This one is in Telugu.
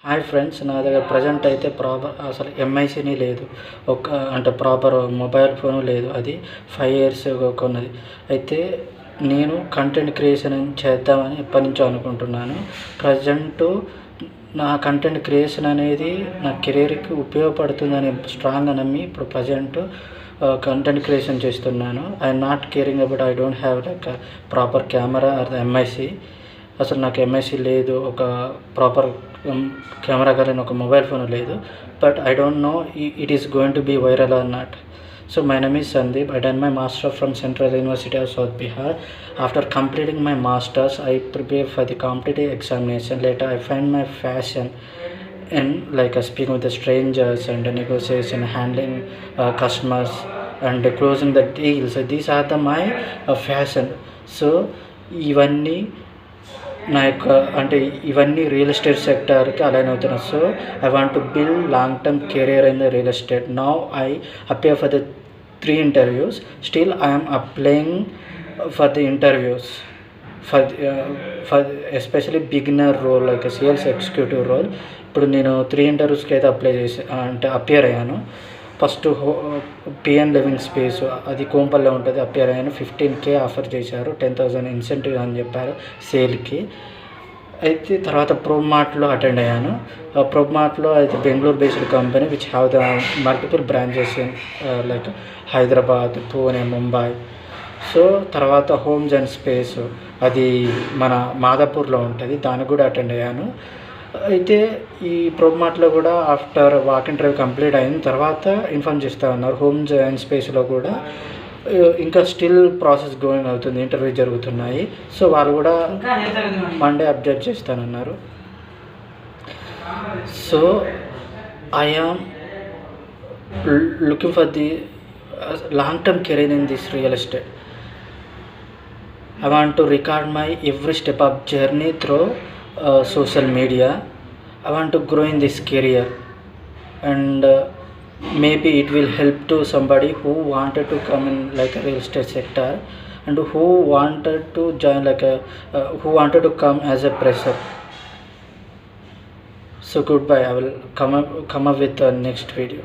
హాయ్ ఫ్రెండ్స్, నా దగ్గర ప్రజెంట్ అయితే అసలు ఎంఐసిని లేదు. అంటే ప్రాపర్ మొబైల్ ఫోను లేదు. అది 5 years కొన్నది. అయితే నేను కంటెంట్ క్రియేషన్ చేద్దామని ఎప్పటినుంచో అనుకుంటున్నాను. ప్రజెంటు నా కంటెంట్ క్రియేషన్ అనేది నా కెరీర్‌కి ఉపయోగపడుతుందని స్ట్రాంగ్‌గా నమ్మి ఇప్పుడు ప్రజెంటు కంటెంట్ క్రియేషన్ చేస్తున్నాను. I'm not caring about I don't have like proper camera or MIC. అసలు నాకు ఎంఐసి లేదు. ఒక ప్రాపర్ కెమెరా కలిగిన ఒక మొబైల్ ఫోన్ లేదు. But I don't know it is going to be viral or not. So my name is Sandeep. I done my master from Central University of South Bihar. After completing my masters, I prepare for the competitive examination. Later, I find my passion in like speaking with the strangers and negotiation, handling customers and closing the deals. So these are my passion. So ఇవన్నీ నా యొక్క అంటే ఇవన్నీ రియల్ ఎస్టేట్ సెక్టర్కి అలైన్ అవుతున్నాను. So I want to build long term career in the real estate. Now I appear for the 3 interviews. Still I am applying for the interviews for especially beginner role like a sales executive role. ఇప్పుడు నేను 3 interviewస్కి అయితే అపియర్ అయ్యాను. ఫస్ట్ పిఎన్ లివింగ్ స్పేస్, అది కోంపల్లో ఉంటుంది, అపియర్ అయ్యాను. 15K ఆఫర్ చేశారు, 10,000 ఇన్సెంటివ్ అని చెప్పారు సేల్కి. అయితే తర్వాత ప్రోమార్ట్లో అటెండ్ అయ్యాను. ప్రోమార్ట్లో అయితే Bengaluru based company which have the multiple branches in like Hyderabad, Pune, Mumbai. So తర్వాత హోమ్స్ అండ్ స్పేస్, అది మన మాదాపూర్లో ఉంటుంది, దానికి కూడా అటెండ్ అయ్యాను. అయితే ఈ ప్రోమార్ట్లో కూడా ఆఫ్టర్ వాక్ ఇంటర్వ్యూ కంప్లీట్ అయిన తర్వాత ఇన్ఫార్మ్ చేస్తూ ఉన్నారు. హోమ్స్ అండ్ స్పేస్లో కూడా ఇంకా స్టిల్ ప్రాసెస్ గోయింగ్ అవుతుంది, ఇంటర్వ్యూ జరుగుతున్నాయి. సో వాళ్ళు కూడా మండే అప్డేట్ చేస్తానన్నారు. So I am looking for the long term career in this real estate. I want to record my every step of journey through social media. I want to grow in this career and maybe it will help to somebody who wanted to come in like a real estate sector and who wanted to join like who wanted to come as a fresher. So goodbye. I will come up with the next video.